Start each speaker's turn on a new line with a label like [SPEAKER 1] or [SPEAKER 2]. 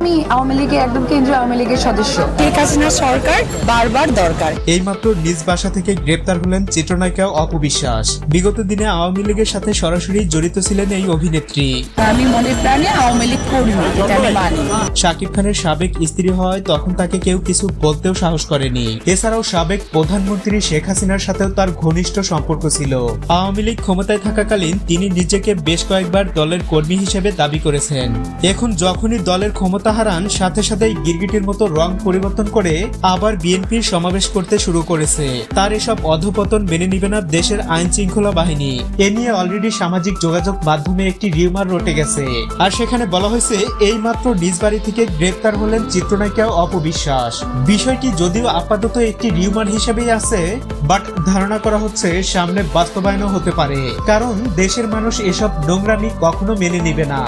[SPEAKER 1] আমি আওয়ামী লীগের একদম কেন্দ্রীয় আওয়ামী লীগের সদস্য।
[SPEAKER 2] শেখ হাসিনা সরকার বারবার দরকার।
[SPEAKER 3] এইমাত্র নিজ বাসা থেকে গ্রেপ্তার হলেন চিত্রনায়িকা অপু বিশ্বাস। বিগত দিনে আওয়ামী লীগের সাথে সরাসরি জড়িত ছিলেন এই অভিনেত্রী।
[SPEAKER 2] আমি মনে প্রাণে আওয়ামী লীগ কর্মী, এটা আমি মানি।
[SPEAKER 3] শাকিব খানের সাবেক স্ত্রী হওয়ায় তখন তাকে কেউ কিছু বলতেও সাহস করেনি। এছাড়াও সাবেক প্রধানমন্ত্রী শেখ হাসিনার সাথেও তার ঘনিষ্ঠ সম্পর্ক ছিল। আওয়ামী লীগ ক্ষমতায় থাকাকালীন তিনি নিজেকে বেশ কয়েকবার দলের কর্মী হিসেবে দাবি করেছেন। এখন যখনই দলের ক্ষমতা হারান, সাথে সাথেই গিরগিটির মতো রং পরিবর্তন করে আবার বিএনপির সমাবেশ করতে শুরু করেছে। তার এসব অধঃপতন মেনে নিবে না দেশের আইন শৃঙ্খলা বাহিনী। এ নিয়ে অলরেডি সামাজিক যোগাযোগ মাধ্যমে একটি রিউমার রটে গেছে। আর সেখানে বলা হয়েছে এই মাত্র নিজ বাড়ি থেকে গ্রেপ্তার হলেন চিত্রনায়িকা অপু বিশ্বাস। বিষয়টি যদিও আপাতত একটি রিউমার হিসেবেই আছে, বাট ধারণা করা হচ্ছে সামনে বাস্তবায়নও হতে পারে, কারণ দেশের মানুষ এসব নোংরামি কখনো মেনে নিবে না।